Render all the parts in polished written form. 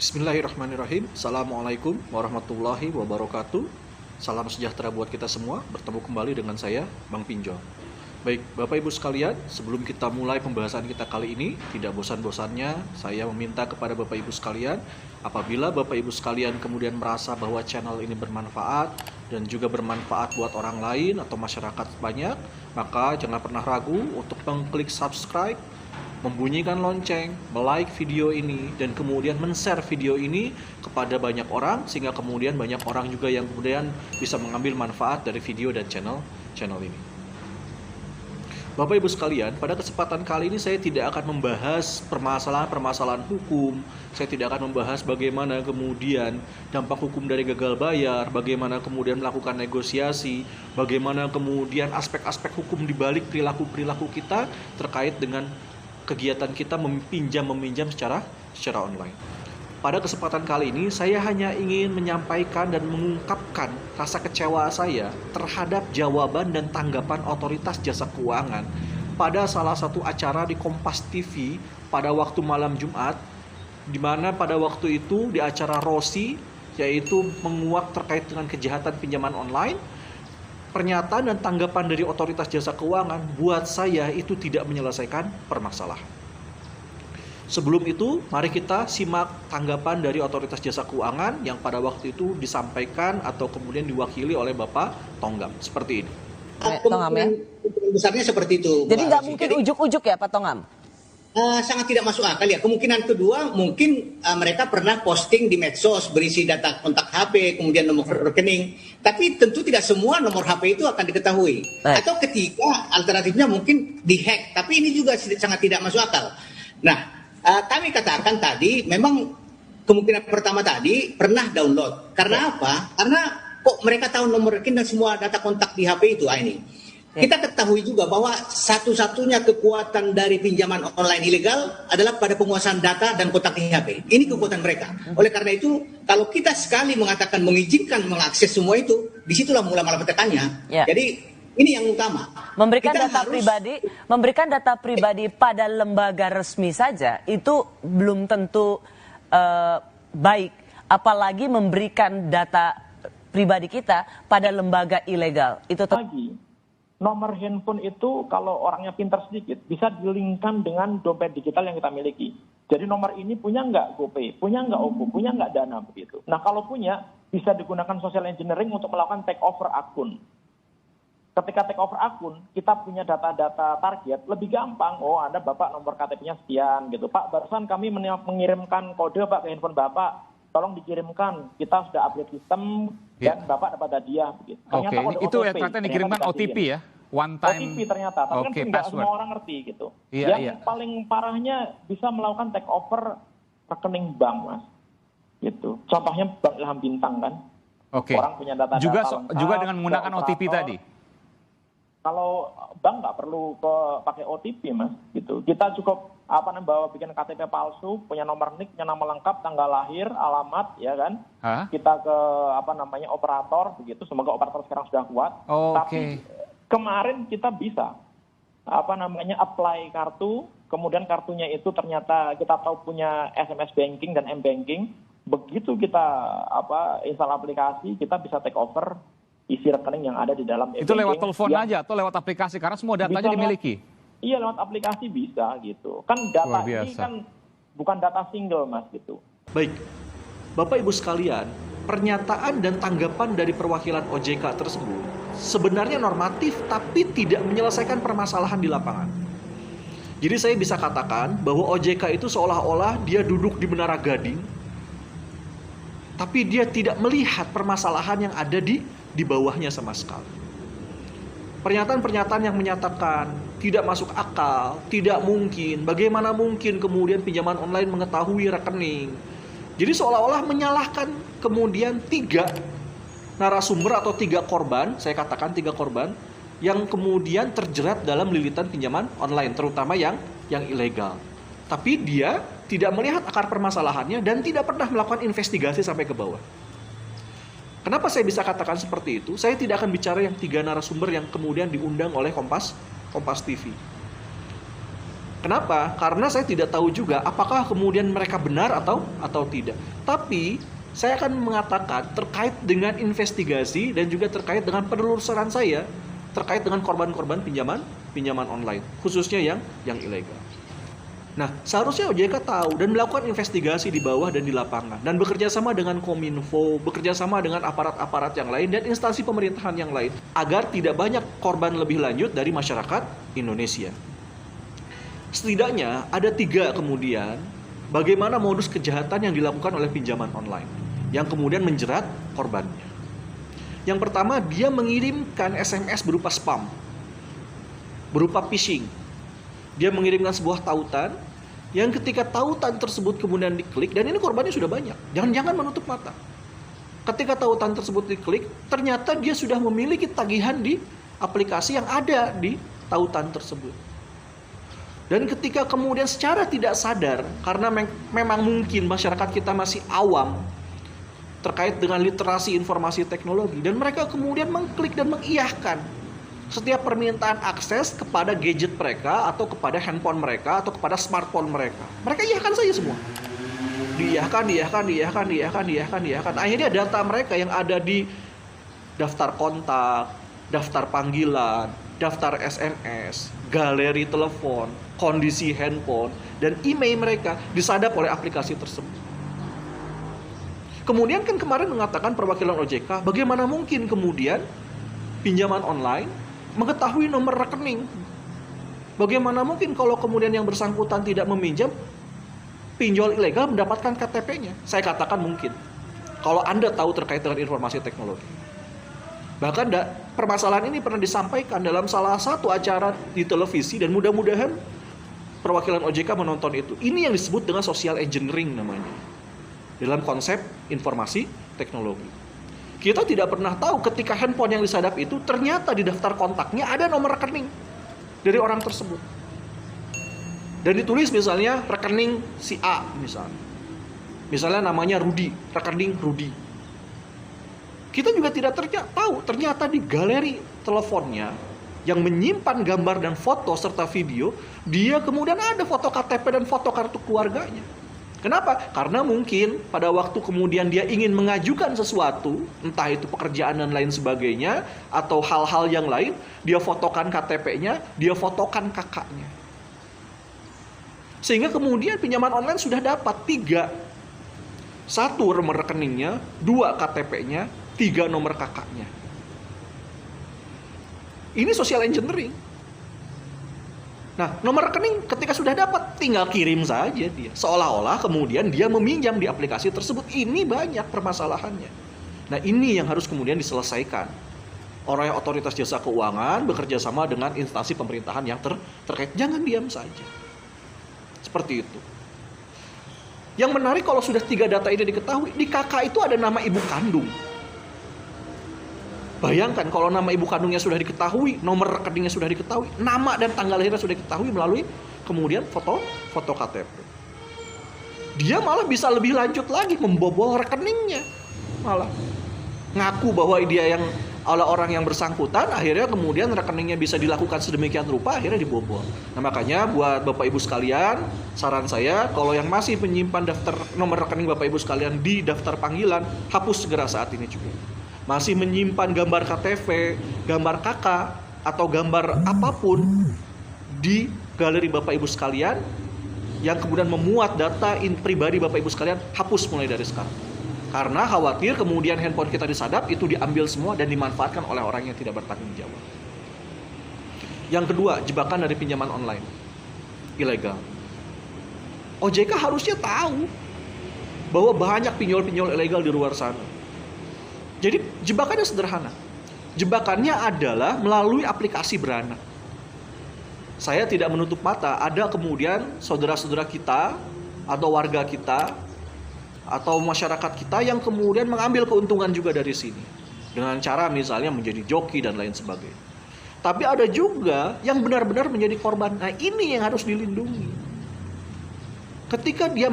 Bismillahirrahmanirrahim. Assalamualaikum warahmatullahi wabarakatuh. Salam sejahtera buat kita semua. Bertemu kembali dengan saya, Bang Pinjol. Baik, Bapak Ibu sekalian, sebelum kita mulai pembahasan kita kali ini, tidak bosan-bosannya saya meminta kepada Bapak Ibu sekalian, apabila Bapak Ibu sekalian kemudian merasa bahwa channel ini bermanfaat dan juga bermanfaat buat orang lain atau masyarakat banyak, maka jangan pernah ragu untuk mengklik subscribe, membunyikan lonceng, like video ini, dan kemudian men-share video ini kepada banyak orang, sehingga kemudian banyak orang juga yang kemudian bisa mengambil manfaat dari video dan channel ini. Bapak Ibu sekalian, pada kesempatan kali ini saya tidak akan membahas permasalahan hukum, saya tidak akan membahas bagaimana kemudian dampak hukum dari gagal bayar, bagaimana kemudian melakukan negosiasi, bagaimana kemudian aspek-aspek hukum di balik perilaku-perilaku kita terkait dengan kegiatan kita meminjam secara online. Pada kesempatan kali ini saya hanya ingin menyampaikan dan mengungkapkan rasa kecewa saya terhadap jawaban dan tanggapan otoritas jasa keuangan pada salah satu acara di Kompas TV pada waktu malam Jumat, di mana pada waktu itu di acara Rossi, yaitu menguak terkait dengan kejahatan pinjaman online. Pernyataan dan tanggapan dari otoritas jasa keuangan buat saya itu tidak menyelesaikan permasalahan. Sebelum itu, mari kita simak tanggapan dari otoritas jasa keuangan yang pada waktu itu disampaikan atau kemudian diwakili oleh Bapak Tonggam. Seperti ini. Tongam ya? Besarnya seperti itu. Jadi nggak mungkin ujuk-ujuk ya Pak Tongam? Sangat tidak masuk akal ya. Kemungkinan kedua mungkin mereka pernah posting di medsos berisi data kontak HP, kemudian nomor rekening. Tapi tentu tidak semua nomor HP itu akan diketahui. Atau ketiga alternatifnya mungkin dihack. Tapi ini juga sangat tidak masuk akal. Nah, kami katakan tadi memang kemungkinan pertama tadi pernah download. Karena apa? Karena kok mereka tahu nomor rekening dan semua data kontak di HP itu ini. Kita ketahui juga bahwa satu-satunya kekuatan dari pinjaman online ilegal adalah pada penguasaan data dan kontak di HP. Ini kekuatan mereka. Oleh karena itu, kalau kita sekali mengatakan mengizinkan mengakses semua itu, disitulah mula malapetakannya. Jadi ini yang utama. Memberikan data pribadi pada lembaga resmi saja itu belum tentu baik, apalagi memberikan data pribadi kita pada lembaga ilegal. Itu lagi. Nomor handphone itu kalau orangnya pintar sedikit bisa dilingkan dengan dompet digital yang kita miliki. Jadi nomor ini punya nggak GoPay, punya nggak OVO, punya nggak Dana begitu. Nah kalau punya bisa digunakan social engineering untuk melakukan take over akun. Ketika take over akun, kita punya data-data target lebih gampang. Oh Anda Bapak nomor KTP-nya sekian gitu. Pak barusan kami mengirimkan kode Pak ke handphone Bapak. Tolong dikirimkan, kita sudah update sistem dan Bapak dapat hadiah begitu. Ternyata itu ya ternyata dikirimkan OTP ya, one time. OTP ternyata, tapi kan tidak semua orang ngerti gitu. Yang paling parahnya bisa melakukan take over rekening bank, Mas. Gitu. Contohnya Bank Ilham Bintang kan. Orang punya data-data juga dengan menggunakan OTP tadi. Kalau bank nggak perlu pakai OTP, Mas, gitu. Kita cukup bawa bikin KTP palsu, punya nomor NIK, punya nama lengkap, tanggal lahir, alamat, ya kan? Kita ke operator, begitu. Semoga operator sekarang sudah kuat. Tapi kemarin kita bisa apply kartu, kemudian kartunya itu ternyata kita tahu punya SMS banking dan M-banking. Begitu kita install aplikasi, kita bisa take over isi rekening yang ada di dalam itu lewat telepon aja atau lewat aplikasi karena semua datanya dimiliki. Iya lewat aplikasi bisa gitu. Kan data ini kan bukan data single Mas gitu. Baik, Bapak Ibu sekalian, pernyataan dan tanggapan dari perwakilan OJK tersebut sebenarnya normatif tapi tidak menyelesaikan permasalahan di lapangan. Jadi saya bisa katakan bahwa OJK itu seolah-olah dia duduk di Menara Gading, tapi dia tidak melihat permasalahan yang ada di bawahnya sama sekali. Pernyataan-pernyataan yang menyatakan tidak masuk akal, tidak mungkin, bagaimana mungkin kemudian pinjaman online mengetahui rekening. Jadi seolah-olah menyalahkan kemudian 3 narasumber atau 3 korban, saya katakan 3 korban, yang kemudian terjerat dalam lilitan pinjaman online, terutama yang ilegal. Tapi dia tidak melihat akar permasalahannya dan tidak pernah melakukan investigasi sampai ke bawah. Kenapa saya bisa katakan seperti itu? Saya tidak akan bicara yang 3 narasumber yang kemudian diundang oleh Kompas TV. Kenapa? Karena saya tidak tahu juga apakah kemudian mereka benar atau tidak. Tapi saya akan mengatakan terkait dengan investigasi dan juga terkait dengan penelusuran saya terkait dengan korban-korban pinjaman online, khususnya yang ilegal. Nah, seharusnya OJK tahu dan melakukan investigasi di bawah dan di lapangan dan bekerja sama dengan Kominfo, bekerja sama dengan aparat-aparat yang lain dan instansi pemerintahan yang lain agar tidak banyak korban lebih lanjut dari masyarakat Indonesia. Setidaknya ada 3 kemudian bagaimana modus kejahatan yang dilakukan oleh pinjaman online yang kemudian menjerat korbannya. Yang pertama, dia mengirimkan SMS berupa spam, berupa phishing. Dia mengirimkan sebuah tautan yang ketika tautan tersebut kemudian diklik, dan ini korbannya sudah banyak, jangan menutup mata. Ketika tautan tersebut diklik, ternyata dia sudah memiliki tagihan di aplikasi yang ada di tautan tersebut. Dan ketika kemudian secara tidak sadar, karena memang mungkin masyarakat kita masih awam terkait dengan literasi informasi teknologi, dan mereka kemudian mengklik dan mengiyahkan setiap permintaan akses kepada gadget mereka atau kepada handphone mereka atau kepada smartphone mereka. Mereka iyahkan saja semua. Diiyahkan. Akhirnya data mereka yang ada di daftar kontak, daftar panggilan, daftar SMS, galeri telepon, kondisi handphone, dan email mereka disadap oleh aplikasi tersebut. Kemudian kan kemarin mengatakan perwakilan OJK, bagaimana mungkin kemudian pinjaman online mengetahui nomor rekening? Bagaimana mungkin kalau kemudian yang bersangkutan tidak meminjam, pinjol ilegal mendapatkan KTP-nya? Saya katakan mungkin. Kalau Anda tahu terkait dengan informasi teknologi. Bahkan permasalahan ini pernah disampaikan dalam salah satu acara di televisi dan mudah-mudahan perwakilan OJK menonton itu. Ini yang disebut dengan social engineering namanya. Dalam konsep informasi teknologi. Kita tidak pernah tahu ketika handphone yang disadap itu ternyata di daftar kontaknya ada nomor rekening dari orang tersebut. Dan ditulis misalnya rekening si A misalnya. Misalnya namanya Rudi, rekening Rudi. Kita juga tidak tahu ternyata di galeri teleponnya yang menyimpan gambar dan foto serta video, dia kemudian ada foto KTP dan foto kartu keluarganya. Kenapa? Karena mungkin pada waktu kemudian dia ingin mengajukan sesuatu, entah itu pekerjaan dan lain sebagainya, atau hal-hal yang lain, dia fotokan KTP-nya, dia fotokan kakaknya. Sehingga kemudian pinjaman online sudah dapat 3. 1 nomor rekeningnya, 2 KTP-nya, 3 nomor kakaknya. Ini social engineering. Nah, nomor rekening ketika sudah dapat, tinggal kirim saja dia. Seolah-olah kemudian dia meminjam di aplikasi tersebut. Ini banyak permasalahannya. Nah, ini yang harus kemudian diselesaikan. Oleh otoritas jasa keuangan bekerja sama dengan instansi pemerintahan yang terkait. Jangan diam saja. Seperti itu. Yang menarik kalau sudah 3 data ini diketahui, di kakak itu ada nama ibu kandung. Bayangkan kalau nama ibu kandungnya sudah diketahui, nomor rekeningnya sudah diketahui, nama dan tanggal lahirnya sudah diketahui melalui kemudian foto KTP. Dia malah bisa lebih lanjut lagi membobol rekeningnya. Malah ngaku bahwa dia yang oleh orang yang bersangkutan, akhirnya kemudian rekeningnya bisa dilakukan sedemikian rupa, akhirnya dibobol. Nah, makanya buat Bapak Ibu sekalian, saran saya kalau yang masih menyimpan daftar nomor rekening Bapak Ibu sekalian di daftar panggilan, hapus segera saat ini juga. Masih menyimpan gambar KTP, gambar kakak, atau gambar apapun di galeri Bapak Ibu sekalian yang kemudian memuat data pribadi Bapak Ibu sekalian, hapus mulai dari sekarang. Karena khawatir kemudian handphone kita disadap, itu diambil semua dan dimanfaatkan oleh orang yang tidak bertanggung jawab. Yang kedua, jebakan dari pinjaman online ilegal. OJK harusnya tahu bahwa banyak pinjol-pinjol ilegal di luar sana. Jadi jebakannya sederhana. Jebakannya adalah melalui aplikasi beranak. Saya tidak menutup mata, ada kemudian saudara-saudara kita atau warga kita atau masyarakat kita yang kemudian mengambil keuntungan juga dari sini. Dengan cara misalnya menjadi joki dan lain sebagainya. Tapi ada juga yang benar-benar menjadi korban. Nah, ini yang harus dilindungi. Ketika dia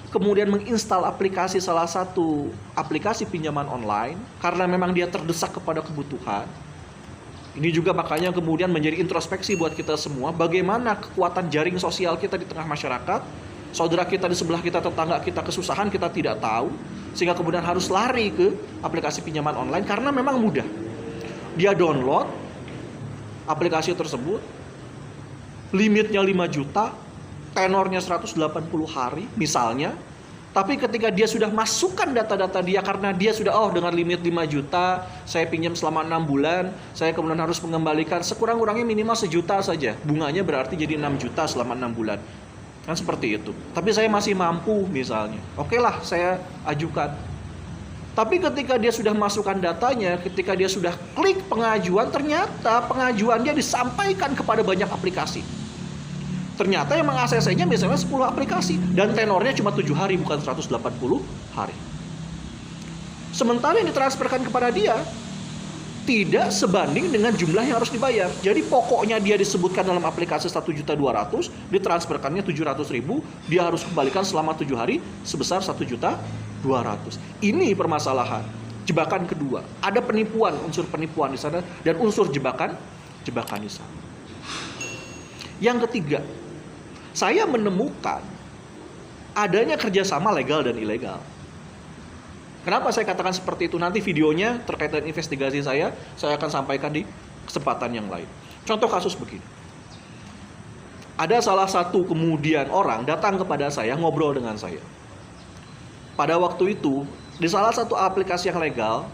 kemudian menginstal aplikasi, salah satu aplikasi pinjaman online, karena memang dia terdesak kepada kebutuhan, Ini juga makanya kemudian menjadi introspeksi buat kita semua, bagaimana kekuatan jaring sosial kita di tengah masyarakat. Saudara kita di sebelah kita, tetangga kita kesusahan, kita tidak tahu, sehingga kemudian harus lari ke aplikasi pinjaman online karena memang mudah. Dia download aplikasi tersebut, limitnya 5 juta, tenornya 180 hari misalnya. Tapi ketika dia sudah masukkan data-data dia, karena dia sudah dengan limit 5 juta, saya pinjam selama 6 bulan, saya kemudian harus mengembalikan sekurang-kurangnya minimal 1 juta saja. Bunganya berarti jadi 6 juta selama 6 bulan. Kan seperti itu. Tapi saya masih mampu misalnya. Oke lah, saya ajukan. Tapi ketika dia sudah masukkan datanya, ketika dia sudah klik pengajuan, ternyata pengajuannya disampaikan kepada banyak aplikasi. Ternyata yang mengaksesnya misalnya 10 aplikasi dan tenornya cuma 7 hari bukan 180 hari. Sementara yang ditransferkan kepada dia tidak sebanding dengan jumlah yang harus dibayar. Jadi pokoknya dia disebutkan dalam aplikasi 1.200.000, ditransferkannya 700.000, dia harus kembalikan selama 7 hari sebesar 1.200.000. Ini permasalahan. Jebakan kedua, ada penipuan, unsur penipuan di sana dan unsur jebakan di sana. Yang ketiga, saya menemukan adanya kerjasama legal dan ilegal. Kenapa saya katakan seperti itu? Nanti videonya terkait dengan investigasi saya akan sampaikan di kesempatan yang lain. Contoh kasus begini. Ada salah satu kemudian orang datang kepada saya, ngobrol dengan saya. Pada waktu itu, di salah satu aplikasi yang legal,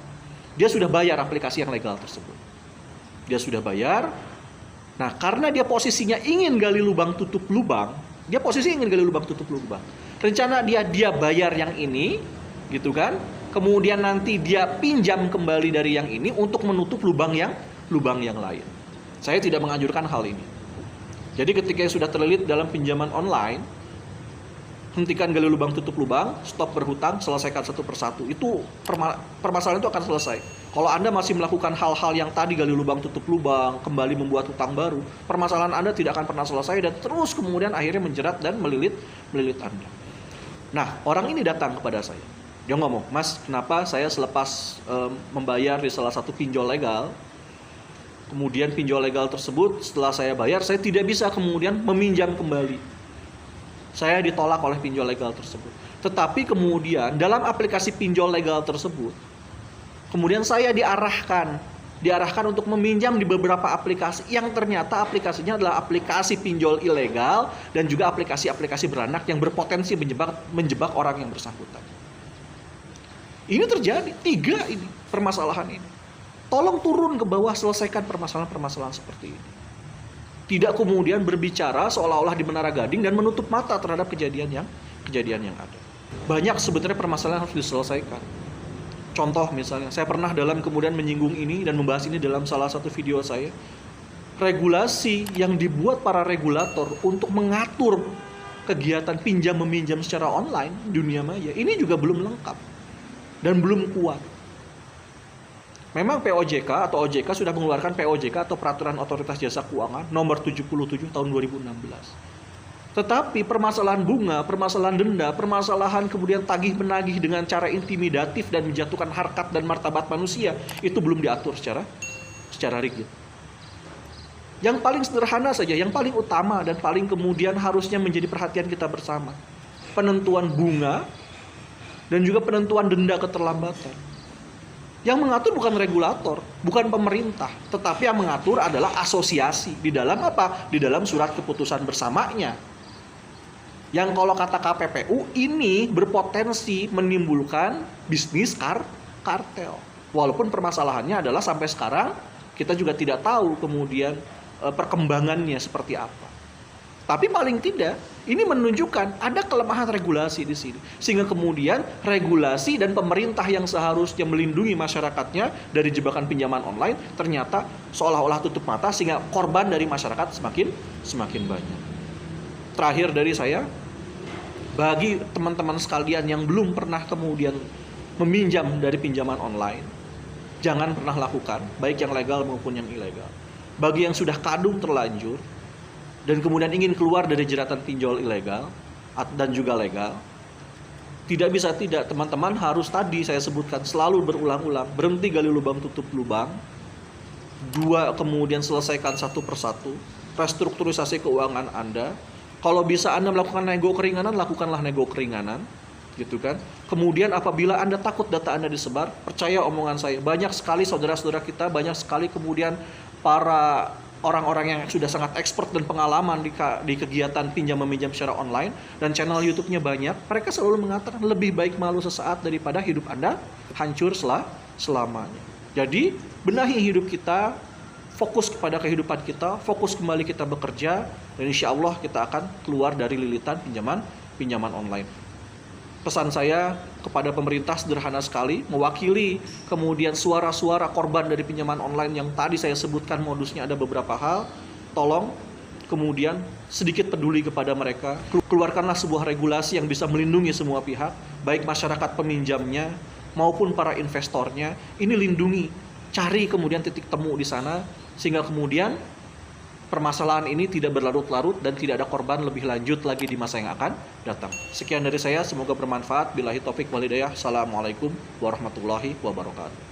dia sudah bayar aplikasi yang legal tersebut. Dia sudah bayar. Nah, karena dia posisinya ingin gali lubang tutup lubang, rencana dia bayar yang ini, gitu kan? Kemudian nanti dia pinjam kembali dari yang ini untuk menutup lubang yang lain. Saya tidak menganjurkan hal ini. Jadi ketika sudah terlilit dalam pinjaman online, hentikan gali lubang tutup lubang, stop berhutang, selesaikan satu persatu. Itu permasalahan itu akan selesai. Kalau Anda masih melakukan hal-hal yang tadi, gali lubang tutup lubang, kembali membuat hutang baru, permasalahan Anda tidak akan pernah selesai dan terus kemudian akhirnya menjerat dan melilit Anda. Nah, orang ini datang kepada saya. Dia ngomong, "Mas, kenapa saya selepas membayar di salah satu pinjol legal, kemudian pinjol legal tersebut setelah saya bayar, saya tidak bisa kemudian meminjam kembali. Saya ditolak oleh pinjol legal tersebut. Tetapi kemudian dalam aplikasi pinjol legal tersebut, kemudian saya diarahkan untuk meminjam di beberapa aplikasi yang ternyata aplikasinya adalah aplikasi pinjol ilegal dan juga aplikasi-aplikasi beranak yang berpotensi menjebak orang yang bersangkutan." Ini terjadi, 3 ini permasalahan ini. Tolong turun ke bawah, selesaikan permasalahan-permasalahan seperti ini. Tidak kemudian berbicara seolah-olah di Menara Gading dan menutup mata terhadap kejadian yang ada. Banyak sebenarnya permasalahan harus diselesaikan. Contoh misalnya, saya pernah kemudian menyinggung ini dan membahas ini dalam salah satu video saya. Regulasi yang dibuat para regulator untuk mengatur kegiatan pinjam-meminjam secara online dunia maya ini juga belum lengkap dan belum kuat. Memang POJK atau OJK sudah mengeluarkan POJK atau Peraturan Otoritas Jasa Keuangan nomor 77 tahun 2016. Tetapi permasalahan bunga, permasalahan denda, permasalahan kemudian tagih-menagih dengan cara intimidatif dan menjatuhkan harkat dan martabat manusia itu belum diatur secara rigid. Yang paling sederhana saja, yang paling utama dan paling kemudian harusnya menjadi perhatian kita bersama. Penentuan bunga dan juga penentuan denda keterlambatan. Yang mengatur bukan regulator, bukan pemerintah, tetapi yang mengatur adalah asosiasi. Di dalam apa? Di dalam surat keputusan bersamanya. Yang kalau kata KPPU ini berpotensi menimbulkan bisnis kartel. Walaupun permasalahannya adalah sampai sekarang kita juga tidak tahu kemudian perkembangannya seperti apa. Tapi paling tidak ini menunjukkan ada kelemahan regulasi di sini. Sehingga kemudian regulasi dan pemerintah yang seharusnya melindungi masyarakatnya dari jebakan pinjaman online ternyata seolah-olah tutup mata sehingga korban dari masyarakat semakin banyak. Terakhir dari saya, bagi teman-teman sekalian yang belum pernah kemudian meminjam dari pinjaman online, jangan pernah lakukan, baik yang legal maupun yang ilegal. Bagi yang sudah kadung terlanjur dan kemudian ingin keluar dari jeratan pinjol ilegal dan juga legal, tidak bisa tidak, teman-teman harus tadi saya sebutkan selalu berulang-ulang, berhenti gali lubang tutup lubang, 2, kemudian selesaikan satu persatu, restrukturisasi keuangan Anda. Kalau bisa Anda melakukan nego keringanan, lakukanlah nego keringanan, gitu kan. Kemudian apabila Anda takut data Anda disebar, percaya omongan saya, banyak sekali saudara-saudara kita, banyak sekali kemudian para orang-orang yang sudah sangat expert dan pengalaman di kegiatan pinjam meminjam secara online dan channel YouTube-nya banyak, mereka selalu mengatakan lebih baik malu sesaat daripada hidup Anda hancur selamanya. Jadi, benahi hidup kita, fokus kepada kehidupan kita, fokus kembali kita bekerja, dan insya Allah kita akan keluar dari lilitan pinjaman online. Pesan saya kepada pemerintah sederhana sekali, mewakili kemudian suara-suara korban dari pinjaman online yang tadi saya sebutkan modusnya ada beberapa hal, tolong kemudian sedikit peduli kepada mereka, keluarkanlah sebuah regulasi yang bisa melindungi semua pihak, baik masyarakat peminjamnya maupun para investornya, ini lindungi, cari kemudian titik temu di sana, sehingga kemudian permasalahan ini tidak berlarut-larut dan tidak ada korban lebih lanjut lagi di masa yang akan datang. Sekian dari saya, semoga bermanfaat. Billahi taufik wal hidayah. Assalamualaikum warahmatullahi wabarakatuh.